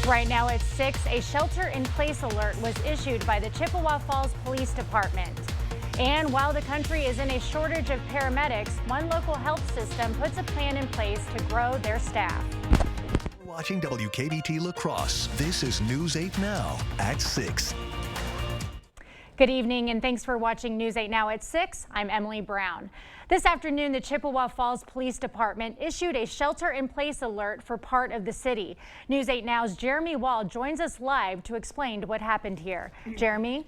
Right now at 6, a shelter-in-place alert was issued by the Chippewa Falls Police Department. And while the country is in a shortage of paramedics, one local health system puts a plan in place to grow their staff. Watching WKBT La Crosse. This is News 8 Now at 6. Good evening and thanks for watching News 8 Now at 6. I'm Emily Brown. This afternoon, the Chippewa Falls Police Department issued a shelter-in-place alert for part of the city. News 8 Now's Jeremy Wall joins us live to explain what happened here. Jeremy?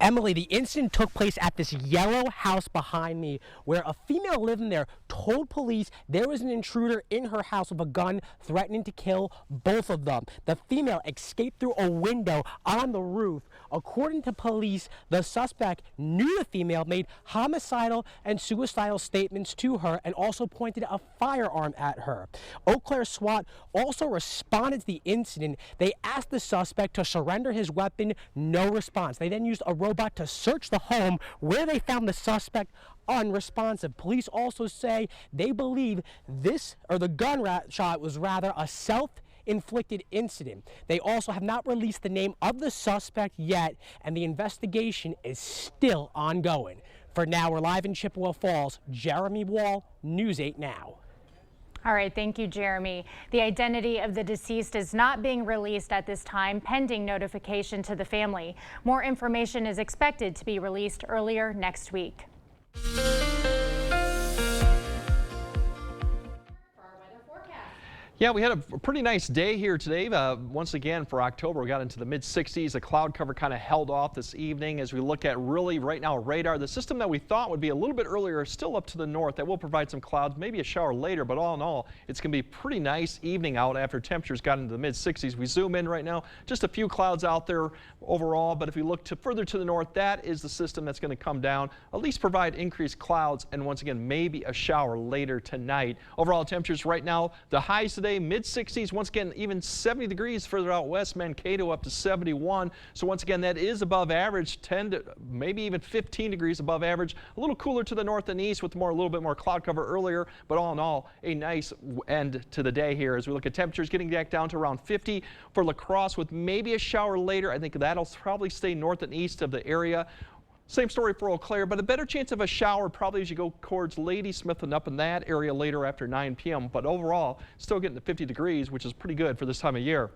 Emily, the incident took place at this yellow house behind me where a female living there told police there was an intruder in her house with a gun threatening to kill both of them. The female escaped through a window on the roof. According to police, the suspect knew the female, made homicidal and suicidal statements to her, and also pointed a firearm at her. Eau Claire SWAT also responded to the incident. They asked the suspect to surrender his weapon. No response. They then used a robot to search the home where they found the suspect unresponsive. Police also say they believe the gun shot was rather a self-inflicted incident. They also have not released the name of the suspect yet, and the investigation is still ongoing. For now, we're live in Chippewa Falls. Jeremy Wall, News 8 Now. All right, thank you, Jeremy. The identity of the deceased is not being released at this time, pending notification to the family. More information is expected to be released earlier next week. Yeah, we had a pretty nice day here today. Once again, for October, we got into the mid-60s. The cloud cover kind of held off this evening as we look at really right now radar. The system that we thought would be a little bit earlier is still up to the north. That will provide some clouds, maybe a shower later, but all in all, it's going to be a pretty nice evening out after temperatures got into the mid-60s. We zoom in right now, just a few clouds out there overall, but if we look further to the north, that is the system that's going to come down, at least provide increased clouds, and once again, maybe a shower later tonight. Overall temperatures right now, the highs today, mid-60s, once again, even 70 degrees further out west, Mankato up to 71. So once again, that is above average, 10 to maybe even 15 degrees above average. A little cooler to the north and east with a little bit more cloud cover earlier, but all in all, a nice end to the day here as we look at temperatures getting back down to around 50 for La Crosse with maybe a shower later. I think that'll probably stay north and east of the area. Same story for Eau Claire, but a better chance of a shower probably as you go towards Ladysmith and up in that area later after 9 p.m. But overall, still getting to 50 degrees, which is pretty good for this time of year.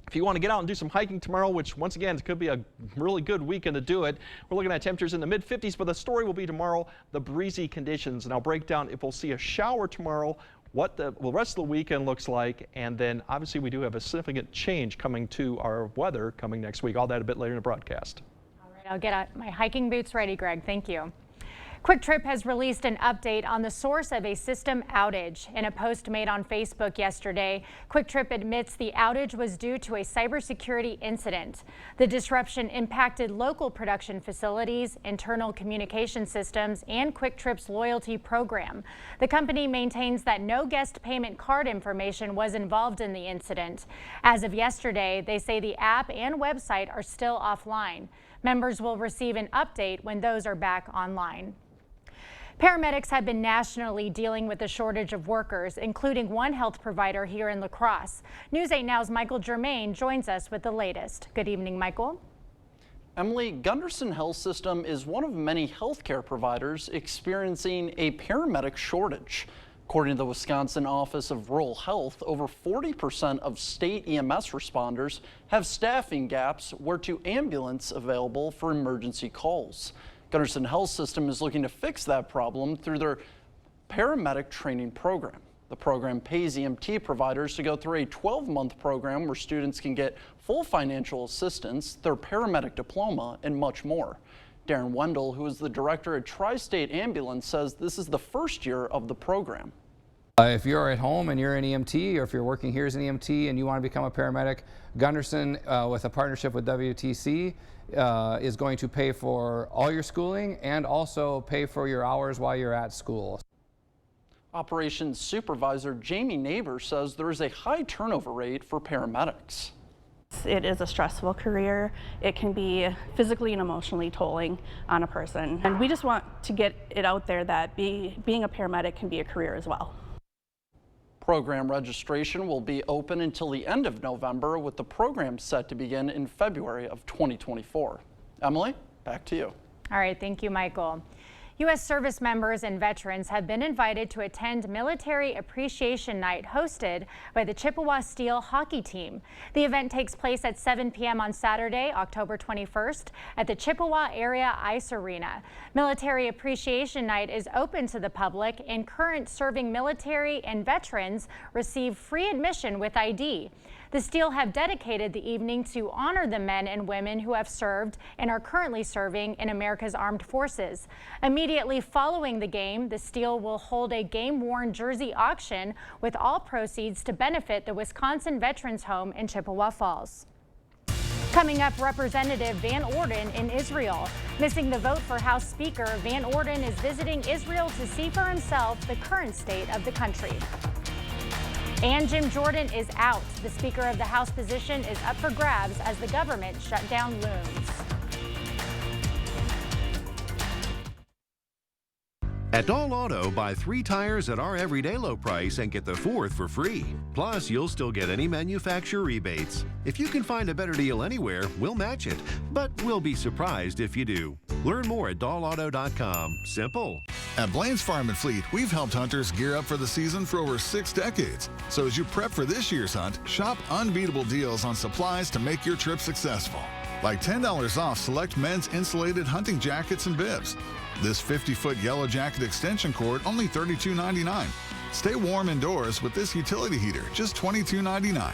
If you want to get out and do some hiking tomorrow, which once again could be a really good weekend to do it, we're looking at temperatures in the mid-50s, but the story will be tomorrow, the breezy conditions. And I'll break down if we'll see a shower tomorrow, what the rest of the weekend looks like, and then obviously we do have a significant change coming to our weather coming next week. All that a bit later in the broadcast. I'll get my hiking boots ready, Greg. Thank you. Quick Trip has released an update on the source of a system outage. In a post made on Facebook yesterday, Quick Trip admits the outage was due to a cybersecurity incident. The disruption impacted local production facilities, internal communication systems, and Quick Trip's loyalty program. The company maintains that no guest payment card information was involved in the incident. As of yesterday, they say the app and website are still offline. Members will receive an update when those are back online. Paramedics have been nationally dealing with a shortage of workers, including one health provider here in La Crosse. News 8 Now's Michael Germain joins us with the latest. Good evening, Michael. Emily, Gunderson Health System is one of many healthcare providers experiencing a paramedic shortage. According to the Wisconsin Office of Rural Health, over 40% of state EMS responders have staffing gaps where to ambulance available for emergency calls. Gunderson Health System is looking to fix that problem through their paramedic training program. The program pays EMT providers to go through a 12-month program where students can get full financial assistance, their paramedic diploma, and much more. Darren Wendell, who is the director at Tri-State Ambulance, says this is the first year of the program. If you're at home and you're an EMT, or if you're working here as an EMT and you want to become a paramedic, Gunderson, with a partnership with WTC, is going to pay for all your schooling and also pay for your hours while you're at school. Operations Supervisor Jamie Neighbor says there is a high turnover rate for paramedics. It is a stressful career. It can be physically and emotionally tolling on a person. And we just want to get it out there that being a paramedic can be a career as well. Program registration will be open until the end of November, with the program set to begin in February of 2024. Emily, back to you. All right, thank you, Michael. U.S. service members and veterans have been invited to attend Military Appreciation Night hosted by the Chippewa Steel hockey team. The event takes place at 7 p.m. on Saturday, October 21st at the Chippewa Area Ice Arena. Military Appreciation Night is open to the public, and current serving military and veterans receive free admission with ID. The Steel have dedicated the evening to honor the men and women who have served and are currently serving in America's armed forces. Immediately following the game, the Steel will hold a game-worn jersey auction with all proceeds to benefit the Wisconsin Veterans Home in Chippewa Falls. Coming up, Representative Van Orden in Israel. Missing the vote for House Speaker, Van Orden is visiting Israel to see for himself the current state of the country. And Jim Jordan is out. The Speaker of the House position is up for grabs as the government shutdown looms. At Doll Auto, buy 3 tires at our everyday low price and get the 4th for free. Plus, you'll still get any manufacturer rebates. If you can find a better deal anywhere, we'll match it. But we'll be surprised if you do. Learn more at dollauto.com. Simple. At Blaine's Farm and Fleet, we've helped hunters gear up for the season for over 6 decades. So as you prep for this year's hunt, shop unbeatable deals on supplies to make your trip successful. Like $10 off select men's insulated hunting jackets and bibs. This 50-foot yellow jacket extension cord, only $32.99. Stay warm indoors with this utility heater, just $22.99.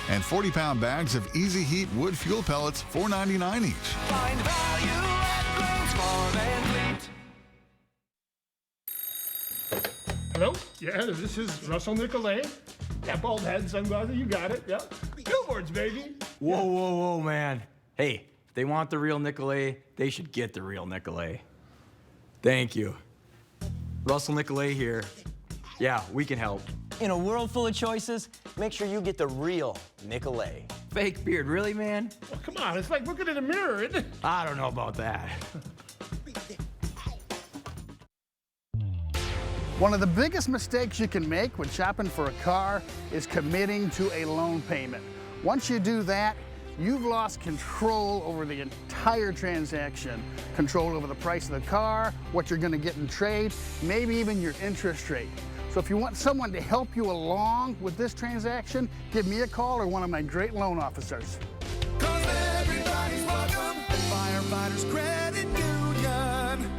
And 40-pound bags of Easy Heat wood fuel pellets, $4.99 each. Find value at Blaine's Farm and Fleet. Hello? Yeah, this is Russell Nicolay. Yeah, bald head, sunglasses, you got it. Yeah. Billboards, baby. Whoa, whoa, whoa, man. Hey, if they want the real Nicolay, they should get the real Nicolay. Thank you. Russell Nicolay here. Yeah, we can help. In a world full of choices, make sure you get the real Nicolay. Fake beard, really, man? Oh, come on, it's like looking in a mirror, isn't it? I don't know about that. One of the biggest mistakes you can make when shopping for a car is committing to a loan payment. Once you do that, you've lost control over the entire transaction. Control over the price of the car, what you're gonna get in trade, maybe even your interest rate. So if you want someone to help you along with this transaction, give me a call or one of my great loan officers. 'Cause everybody's welcome at Firefighters Credit Union.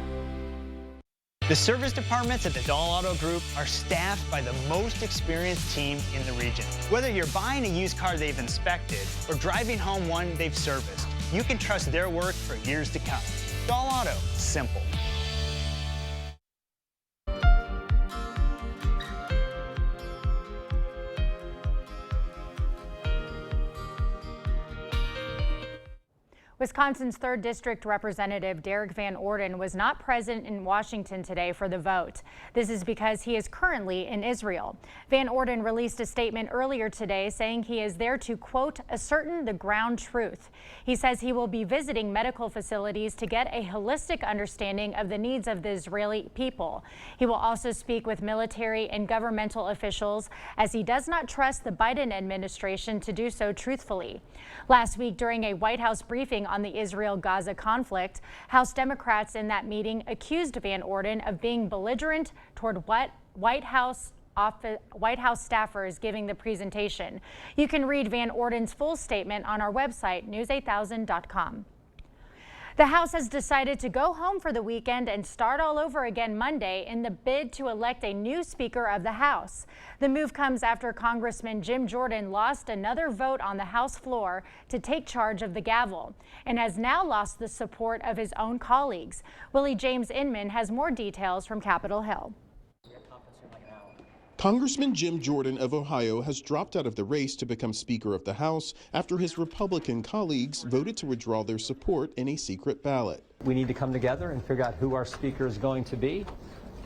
The service departments at the Doll Auto Group are staffed by the most experienced team in the region. Whether you're buying a used car they've inspected or driving home one they've serviced, you can trust their work for years to come. Doll Auto, simple. Wisconsin's 3rd District Representative Derek Van Orden was not present in Washington today for the vote. This is because he is currently in Israel. Van Orden released a statement earlier today saying he is there to, quote, ascertain the ground truth. He says he will be visiting medical facilities to get a holistic understanding of the needs of the Israeli people. He will also speak with military and governmental officials as he does not trust the Biden administration to do so truthfully. Last week, during a White House briefing on the Israel-Gaza conflict, House Democrats in that meeting accused Van Orden of being belligerent toward White House staffers giving the presentation. You can read Van Orden's full statement on our website, news8000.com. The House has decided to go home for the weekend and start all over again Monday in the bid to elect a new Speaker of the House. The move comes after Congressman Jim Jordan lost another vote on the House floor to take charge of the gavel and has now lost the support of his own colleagues. Willie James Inman has more details from Capitol Hill. Congressman Jim Jordan of Ohio has dropped out of the race to become Speaker of the House after his Republican colleagues voted to withdraw their support in a secret ballot. We need to come together and figure out who our Speaker is going to be.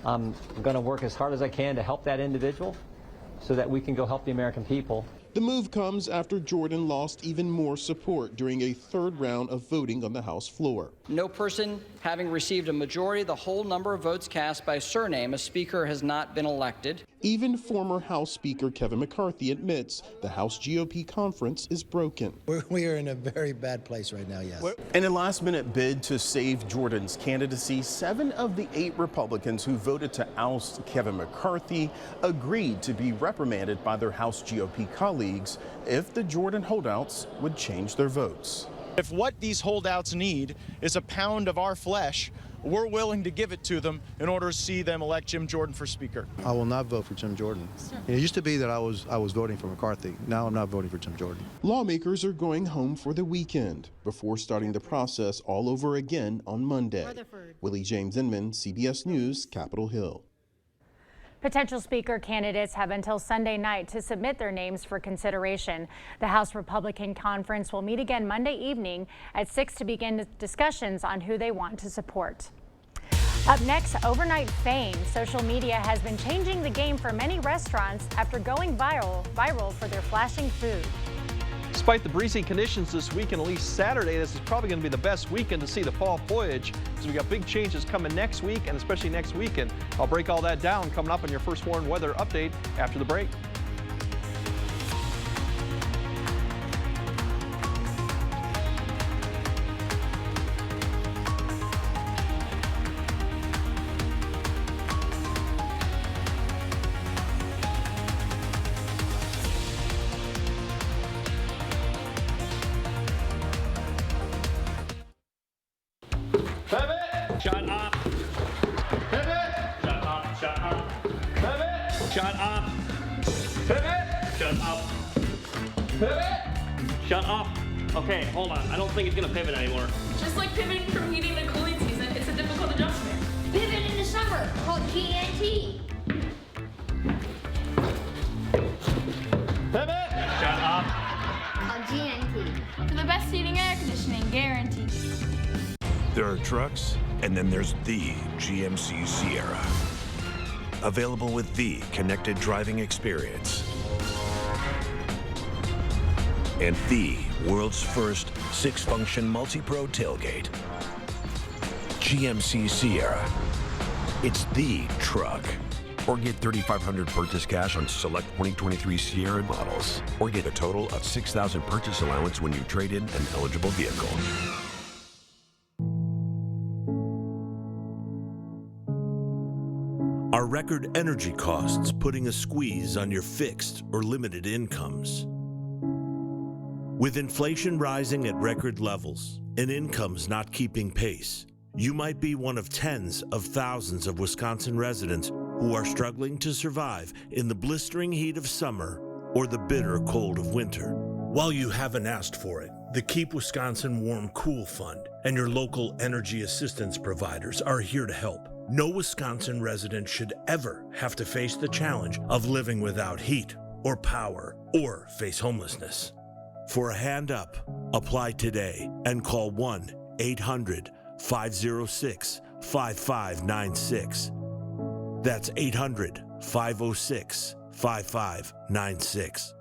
I'm going to work as hard as I can to help that individual so that we can go help the American people. The move comes after Jordan lost even more support during a 3rd round of voting on the House floor. No person having received a majority of the whole number of votes cast by surname, a Speaker has not been elected. Even former House Speaker Kevin McCarthy admits the House GOP conference is broken. We are in a very bad place right now, yes. In a last-minute bid to save Jordan's candidacy, 7 of the 8 Republicans who voted to oust Kevin McCarthy agreed to be reprimanded by their House GOP colleagues if the Jordan holdouts would change their votes. If what these holdouts need is a pound of our flesh, we're willing to give it to them in order to see them elect Jim Jordan for Speaker. I will not vote for Jim Jordan. It used to be that I was voting for McCarthy. Now I'm not voting for Jim Jordan. Lawmakers are going home for the weekend before starting the process all over again on Monday. Willie James Inman, CBS News, Capitol Hill. Potential speaker candidates have until Sunday night to submit their names for consideration. The House Republican Conference will meet again Monday evening at 6 to begin discussions on who they want to support. Up next, overnight fame. Social media has been changing the game for many restaurants after going viral for their flashing food. Despite the breezy conditions this weekend, at least Saturday, this is probably going to be the best weekend to see the fall foliage, because we got big changes coming next week and especially next weekend. I'll break all that down coming up on your First Warn weather update after the break. Shut up. Pivot. Shut up. Shut up. Pivot. Shut up. Pivot. Shut up. Pivot. Shut up. Okay, hold on. I don't think it's gonna pivot anymore. Just like pivoting from heating to cooling season, it's a difficult adjustment. Pivot in the summer, called GNT. Pivot. Shut up. Called GNT. For the best heating and air conditioning, guaranteed. There are trucks, and then there's the GMC Sierra. Available with the connected driving experience. And the world's first 6-function multi-pro tailgate. GMC Sierra. It's the truck. Or get $3,500 purchase cash on select 2023 Sierra models. Or get a total of $6,000 purchase allowance when you trade in an eligible vehicle. Are record energy costs putting a squeeze on your fixed or limited incomes? With inflation rising at record levels and incomes not keeping pace, you might be one of tens of thousands of Wisconsin residents who are struggling to survive in the blistering heat of summer or the bitter cold of winter. While you haven't asked for it, the Keep Wisconsin Warm Cool Fund and your local energy assistance providers are here to help. No Wisconsin resident should ever have to face the challenge of living without heat or power or face homelessness. For a hand up, apply today and call 1-800-506-5596. That's 800-506-5596.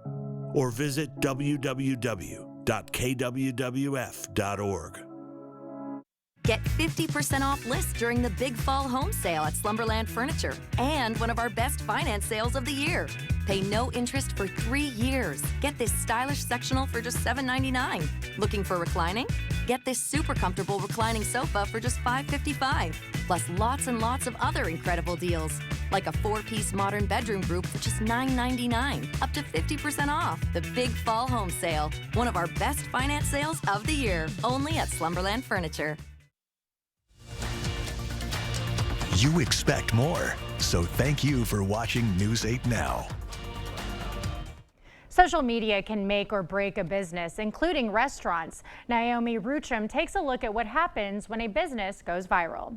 Or visit www.kwwf.org. Get 50% off lists during the Big Fall Home Sale at Slumberland Furniture and one of our best finance sales of the year. Pay no interest for 3 years. Get this stylish sectional for just $7.99. Looking for reclining? Get this super comfortable reclining sofa for just $5.55. Plus lots and lots of other incredible deals, like a 4-piece modern bedroom group for just $9.99. Up to 50% off. The Big Fall Home Sale. One of our best finance sales of the year. Only at Slumberland Furniture. You expect more, so thank you for watching News 8 Now. Social media can make or break a business, including restaurants. Naomi Rutram takes a look at what happens when a business goes viral.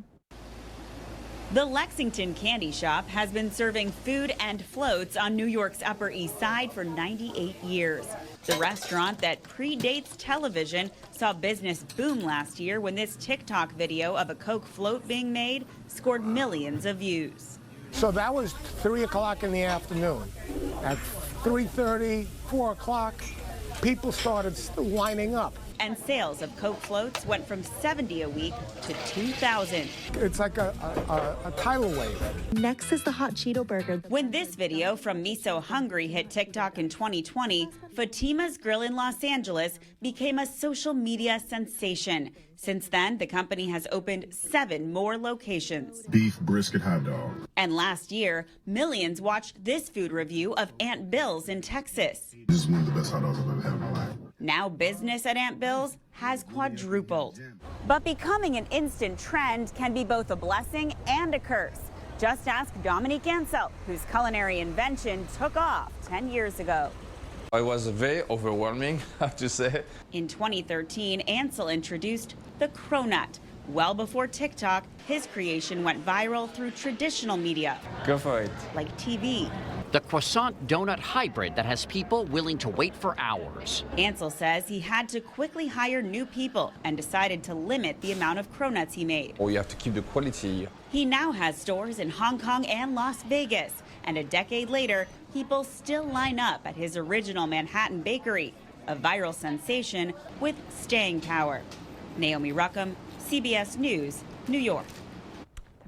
The Lexington Candy Shop has been serving food and floats on New York's Upper East Side for 98 years. The restaurant that predates television saw business boom last year when this TikTok video of a Coke float being made scored millions of views. So that was 3 o'clock in the afternoon. At 3:30, 4 o'clock, people started lining up. and sales of Coke floats went from 70 a week to 2,000. It's like a tidal wave. Next is the hot Cheeto burger. When this video from Miso Hungry hit TikTok in 2020, Fatima's Grill in Los Angeles became a social media sensation. Since then, the company has opened 7 more locations. Beef brisket hot dog. And last year, millions watched this food review of Aunt Bill's in Texas. This is one of the best hot dogs I've ever had in my life. Now business at Aunt Bill's has quadrupled. But becoming an instant trend can be both a blessing and a curse. Just ask Dominique Ansel, whose culinary invention took off 10 years ago. It was very overwhelming, I have to say. In 2013, Ansel introduced the Cronut. Well before TikTok, his creation went viral through traditional media. Go for it. Like TV. The croissant donut hybrid that has people willing to wait for hours. Ansel says he had to quickly hire new people and decided to limit the amount of cronuts he made. Oh, you have to keep the quality. He now has stores in Hong Kong and Las Vegas. And a decade later, people still line up at his original Manhattan bakery, a viral sensation with staying power. Naomi Ruckham, CBS News, New York.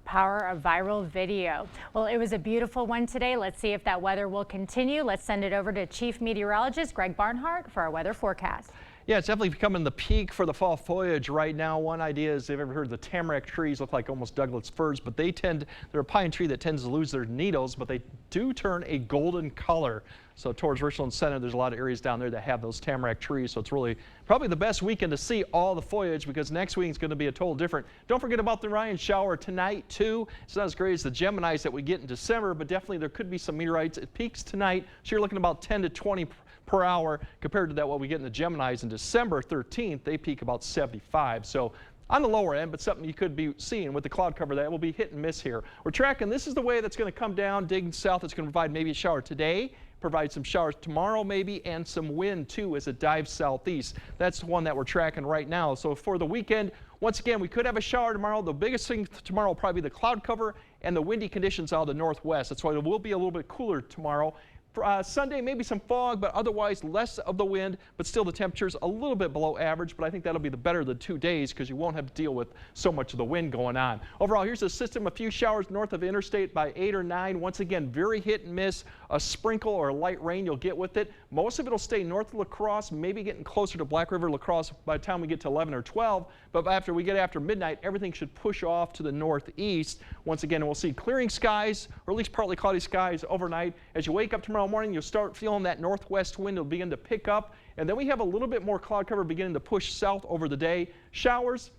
Power of viral video. Well, it was a beautiful one today. Let's see if that weather will continue. Let's send it over to Chief Meteorologist Greg Barnhart for our weather forecast. Yeah, it's definitely becoming the peak for the fall foliage right now. One idea is, they've ever heard the tamarack trees look like almost Douglas firs, but they're a pine tree that tends to lose their needles, but they do turn a golden color. So towards Richland Center, there's a lot of areas down there that have those tamarack trees. So it's really probably the best weekend to see all the foliage, because next week is going to be a total different. Don't forget about the Ryan shower tonight too. It's not as great as the Geminis that we get in December, but definitely there could be some meteorites. It peaks tonight, so you're looking about 10 to 20 per hour compared to that what we get in the Geminis in December 13th. They peak about 75. So on the lower end, but something you could be seeing with the cloud cover that will be hit and miss here. We're tracking, this is the way that's going to come down, digging south. It's going to provide maybe a shower today, provide some showers tomorrow maybe, and some wind too as it dives southeast. That's the one that we're tracking right now. So for the weekend, once again, we could have a shower tomorrow. The biggest thing tomorrow will probably be the cloud cover and the windy conditions out of the northwest. That's why it will be a little bit cooler tomorrow. For Sunday, maybe some fog, but otherwise less of the wind, but still the temperatures a little bit below average. But I think that'll be the better of the 2 days, because you won't have to deal with so much of the wind going on. Overall, here's the system. A few showers north of interstate by 8 or 9. Once again, very hit and miss. A sprinkle or a light rain you'll get with it. Most of it will stay north of La Crosse, maybe getting closer to Black River, La Crosse by the time we get to 11 or 12. But after we get after midnight, everything should push off to the northeast. Once again, we'll see clearing skies, or at least partly cloudy skies overnight. As you wake up tomorrow morning, you'll start feeling that northwest wind will begin to pick up. And then we have a little bit more cloud cover beginning to push south over the day. Showers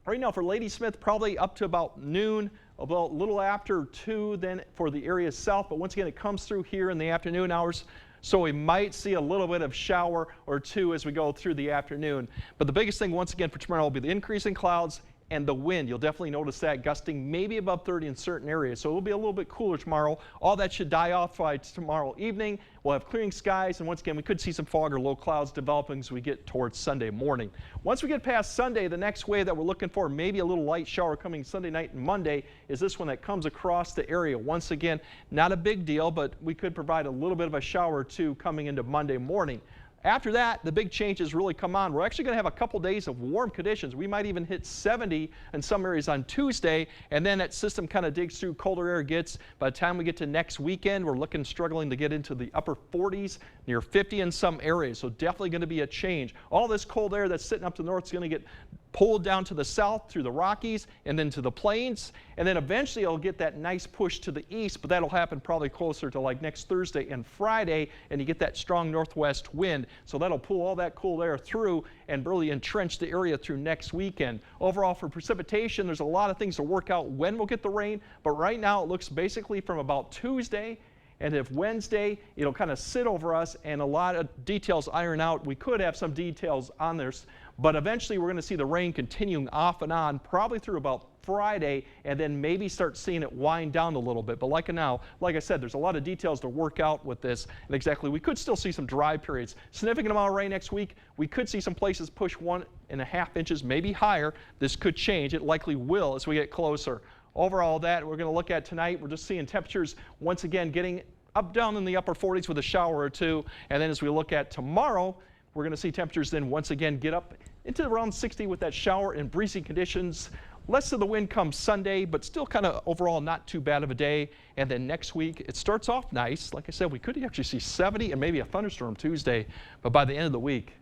right now for Ladysmith probably up to about noon, about a little after 2 then for the area south. But once again, it comes through here in the afternoon hours. So we might see a little bit of shower or two as we go through the afternoon. But the biggest thing once again for tomorrow will be the increase in clouds and the wind. You'll definitely notice that gusting maybe above 30 in certain areas. So it will be a little bit cooler tomorrow. All that should die off by tomorrow evening. We'll have clearing skies, and once again, we could see some fog or low clouds developing as we get towards Sunday morning. Once we get past Sunday, the next wave that we're looking for, maybe a little light shower coming Sunday night and Monday, is this one that comes across the area. Once again, not a big deal, but we could provide a little bit of a shower or two coming into Monday morning. After that, the big changes really come on. We're actually going to have a couple days of warm conditions. We might even hit 70 in some areas on Tuesday, and then that system kind of digs through, colder air gets. By the time we get to next weekend, we're struggling to get into the upper 40s, near 50 in some areas. So definitely going to be a change. All this cold air that's sitting up to the north is going to get pulled down to the south through the Rockies and then to the plains, and then eventually it'll get that nice push to the east, but that'll happen probably closer to like next Thursday and Friday, and you get that strong northwest wind, so that'll pull all that cool air through and really entrench the area through next weekend. Overall for precipitation, there's a lot of things to work out when we'll get the rain, but right now it looks basically from about Tuesday, and if Wednesday, it'll kind of sit over us and a lot of details iron out. We could have some details on there, but eventually we're going to see the rain continuing off and on, probably through about Friday, and then maybe start seeing it wind down a little bit. But like I said, there's a lot of details to work out with this. And exactly, we could still see some dry periods. Significant amount of rain next week. We could see some places push 1.5 inches, maybe higher. This could change. It likely will as we get closer. Overall, that we're going to look at tonight, we're just seeing temperatures once again getting up down in the upper 40s with a shower or two. And then as we look at tomorrow, We're going to see temperatures then once again get up into around 60 with that shower and breezy conditions. Less of the wind comes Sunday, but still kind of overall not too bad of a day. And then next week, it starts off nice. Like I said, we could actually see 70 and maybe a thunderstorm Tuesday, but by the end of the week,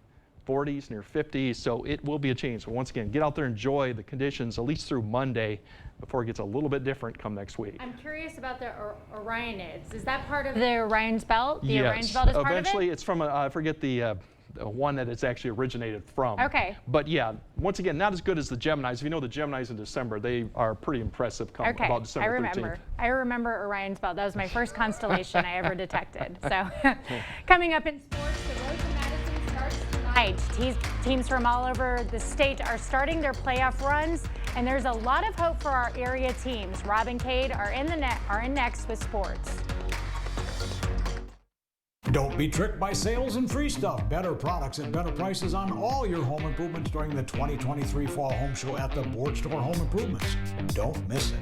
40s, near 50s, so it will be a change. So once again, get out there, enjoy the conditions, at least through Monday, before it gets a little bit different come next week. I'm curious about the Orionids. Is that part of the Orion's Belt? The Yes. Orion's Belt is part of it? Eventually, it's from, I forget the one that it's actually originated from. Okay. But yeah, once again, not as good as the Geminis. If you know the Geminis in December, they are pretty impressive come Okay, about December 13th. I remember Orion's Belt. That was my first constellation I ever detected. So, coming up in sports, the road to Madison starts tonight. Teams from all over the state are starting their playoff runs, and there's a lot of hope for our area teams. Rob and Cade are in next with sports. Don't be tricked by sales and free stuff. Better products at better prices on all your home improvements during the 2023 Fall Home Show at the Board Store Home Improvements. Don't miss it.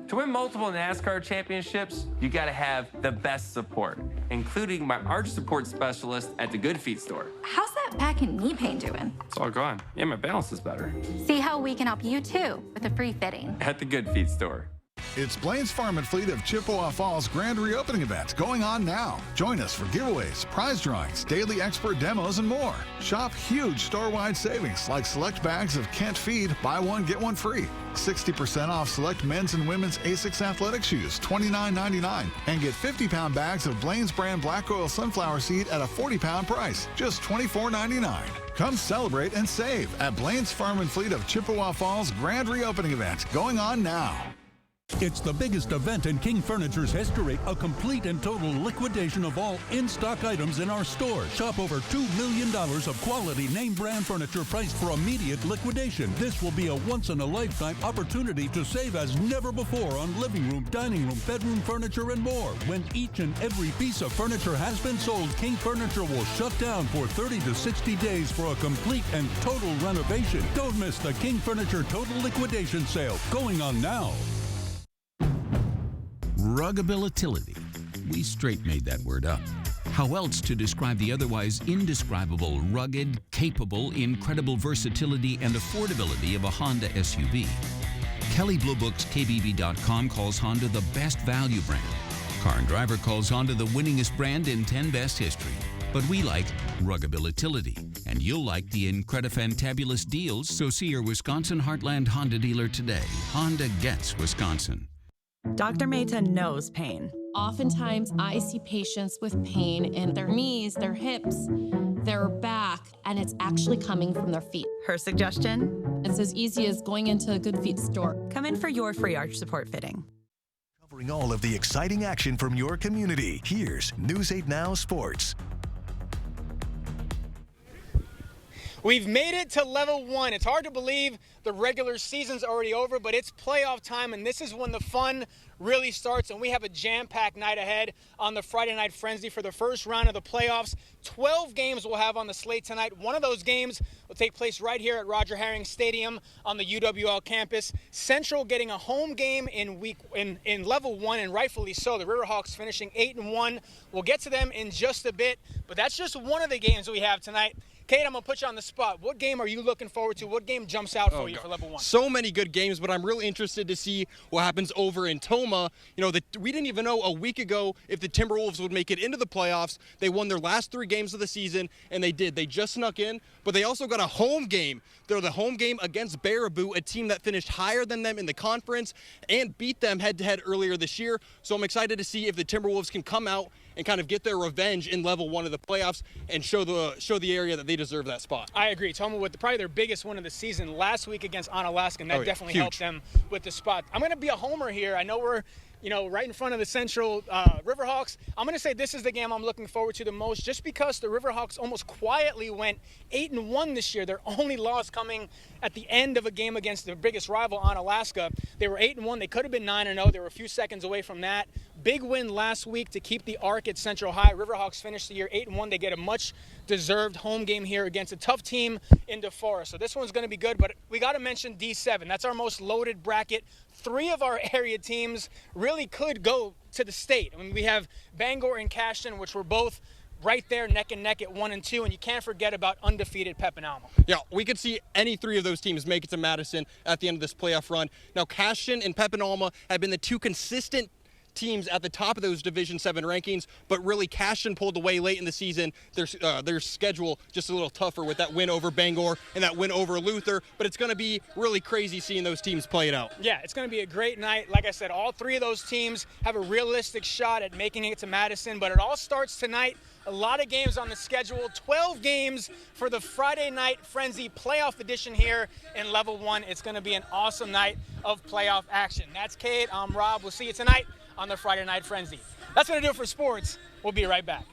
To win multiple NASCAR championships, you gotta have the best support, including my arch support specialist at the Good Feet store. How's that back and knee pain doing? It's all gone. Yeah, my balance is better. See how we can help you too with a free fitting. At the Good Feet store. It's Blaine's Farm and Fleet of Chippewa Falls grand reopening event going on now. Join us for giveaways, prize drawings, daily expert demos, and more. Shop huge store-wide savings like select bags of Kent Feed, buy one, get one free. 60% off select men's and women's Asics athletic shoes, $29.99. And get 50-pound bags of Blaine's brand black oil sunflower seed at a 40-pound price, just $24.99. Come celebrate and save at Blaine's Farm and Fleet of Chippewa Falls grand reopening event going on now. It's the biggest event in King Furniture's history, a complete and total liquidation of all in-stock items in our stores. Shop over $2 million of quality name brand furniture priced for immediate liquidation. This will be a once-in-a-lifetime opportunity to save as never before on living room, dining room, bedroom furniture, and more. When each and every piece of furniture has been sold, King Furniture will shut down for 30 to 60 days for a complete and total renovation. Don't miss the King Furniture Total Liquidation Sale going on now. Ruggability. We straight made that word up. How else to describe the otherwise indescribable, rugged, capable, incredible versatility and affordability of a Honda SUV? Kelley Blue Book's KBB.com calls Honda the best value brand. Car and Driver calls Honda the winningest brand in 10 Best history. But we like ruggability, and you'll like the incredifantabulous deals, so see your Wisconsin Heartland Honda dealer today. Honda gets Wisconsin. Dr. Mehta knows pain. Oftentimes, I see patients with pain in their knees, their hips, their back, and it's actually coming from their feet. Her suggestion? It's as easy as going into a Good Feet store. Come in for your free arch support fitting. Covering all of the exciting action from your community, here's News 8 Now Sports. We've made it to level 1. It's hard to believe the regular season's already over, but it's playoff time, and this is when the fun really starts, and we have a jam-packed night ahead on the Friday Night Frenzy for the first round of the playoffs. 12 games we'll have on the slate tonight. One of those games will take place right here at Roger Herring Stadium on the UWL campus. Central getting a home game in level 1, and rightfully so. The Riverhawks finishing 8-1. We'll get to them in just a bit, but that's just one of the games we have tonight. Kate, I'm going to put you on the spot. What game are you looking forward to? What game jumps out for you for level 1? So many good games, but I'm really interested to see what happens over in Tomah. You know, we didn't even know a week ago if the Timberwolves would make it into the playoffs. They won their last 3 games of the season, and they did. They just snuck in, but they also got a home game. They're the home game against Baraboo, a team that finished higher than them in the conference and beat them head-to-head earlier this year. So I'm excited to see if the Timberwolves can come out and kind of get their revenge in level 1 of the playoffs and show the area that they deserve that spot. I agree. Tomah with probably their biggest win of the season last week against Onalaska, and that definitely helped them with the spot. I'm going to be a homer here. I know we're right in front of the Central Riverhawks. I'm going to say this is the game I'm looking forward to the most, just because the Riverhawks almost quietly went 8-1 this year. Their only loss coming at the end of a game against their biggest rival, Onalaska. They were 8-1. They could have been 9-0. They were a few seconds away from that. Big win last week to keep the arc at Central High. Riverhawks finished the year 8-1. They get a much-deserved home game here against a tough team in DeForest. So this one's going to be good, but we got to mention D7. That's our most loaded bracket. 3 of our area teams really could go to the state. I mean, we have Bangor and Cashton, which were both right there neck and neck at 1 and 2, and you can't forget about undefeated Pep and Alma. Yeah, we could see any three of those teams make it to Madison at the end of this playoff run. Now, Cashton and Pep and Alma have been the two consistent teams at the top of those Division 7 rankings, but really Cashton pulled away late in the season. Their schedule just a little tougher with that win over Bangor and that win over Luther, but it's going to be really crazy seeing those teams play it out. Yeah, it's going to be a great night. Like I said, all three of those teams have a realistic shot at making it to Madison, but it all starts tonight. A lot of games on the schedule, 12 games for the Friday Night Frenzy playoff edition here in Level 1. It's going to be an awesome night of playoff action. That's Kate. I'm Rob. We'll see you tonight on the Friday Night Frenzy. That's going to do it for sports. We'll be right back.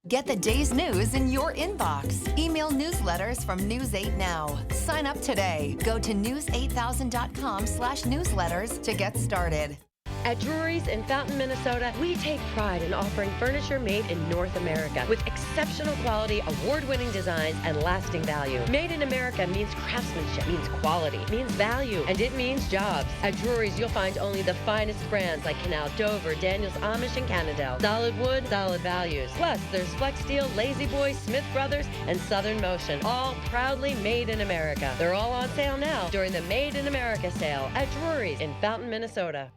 Get the day's news in your inbox. Email newsletters from News 8 Now. Sign up today. Go to news8000.com/newsletters to get started. At Drury's in Fountain, Minnesota, we take pride in offering furniture made in North America with exceptional quality, award-winning designs, and lasting value. Made in America means craftsmanship, means quality, means value, and it means jobs. At Drury's, you'll find only the finest brands like Canal Dover, Daniels Amish, and Cannondale. Solid wood, solid values. Plus, there's Flex Steel, Lazy Boy, Smith Brothers, and Southern Motion, all proudly made in America. They're all on sale now during the Made in America sale at Drury's in Fountain, Minnesota.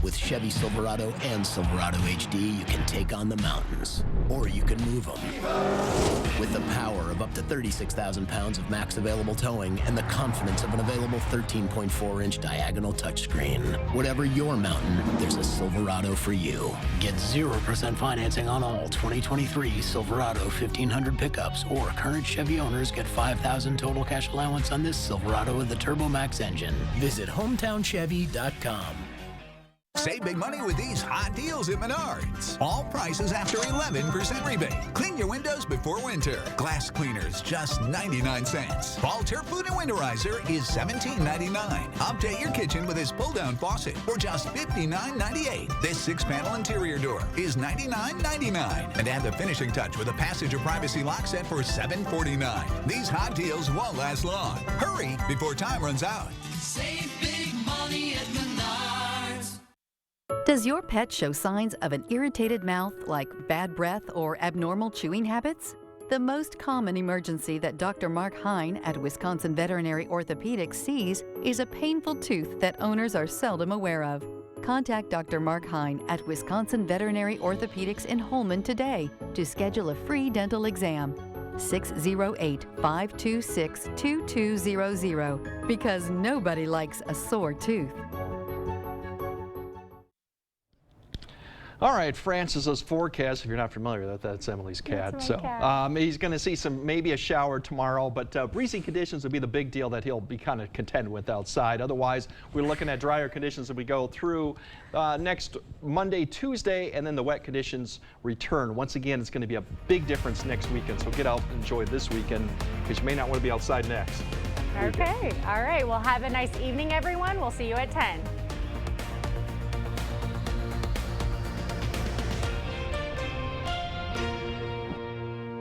With Chevy Silverado and Silverado HD, you can take on the mountains, or you can move them. With the power of up to 36,000 pounds of max available towing and the confidence of an available 13.4-inch diagonal touchscreen. Whatever your mountain, there's a Silverado for you. Get 0% financing on all 2023 Silverado 1500 pickups, or current Chevy owners get $5,000 total cash allowance on this Silverado with the TurboMax engine. Visit HometownChevy.com. Save big money with these hot deals at Menards. All prices after 11% rebate. Clean your windows before winter. Glass cleaners, just 99 cents. Ball Turf Food and Winterizer is $17.99. Update your kitchen with this pull-down faucet for just $59.98. This 6-panel interior door is $99.99. And add the finishing touch with a passage or privacy lock set for $7.49. These hot deals won't last long. Hurry before time runs out. Save big money at Menards. Does your pet show signs of an irritated mouth like bad breath or abnormal chewing habits? The most common emergency that Dr. Mark Hine at Wisconsin Veterinary Orthopedics sees is a painful tooth that owners are seldom aware of. Contact Dr. Mark Hine at Wisconsin Veterinary Orthopedics in Holmen today to schedule a free dental exam. 608-526-2200, because nobody likes a sore tooth. All right, Francis's forecast, if you're not familiar with that, that's Emily's cat. He's going to see maybe a shower tomorrow, but breezy conditions would be the big deal that he'll be kind of content with outside. Otherwise, we're looking at drier conditions as we go through next Monday, Tuesday, and then the wet conditions return. Once again, it's going to be a big difference next weekend, so get out and enjoy this weekend because you may not want to be outside next. Okay, all right. Well, have a nice evening, everyone. We'll see you at 10.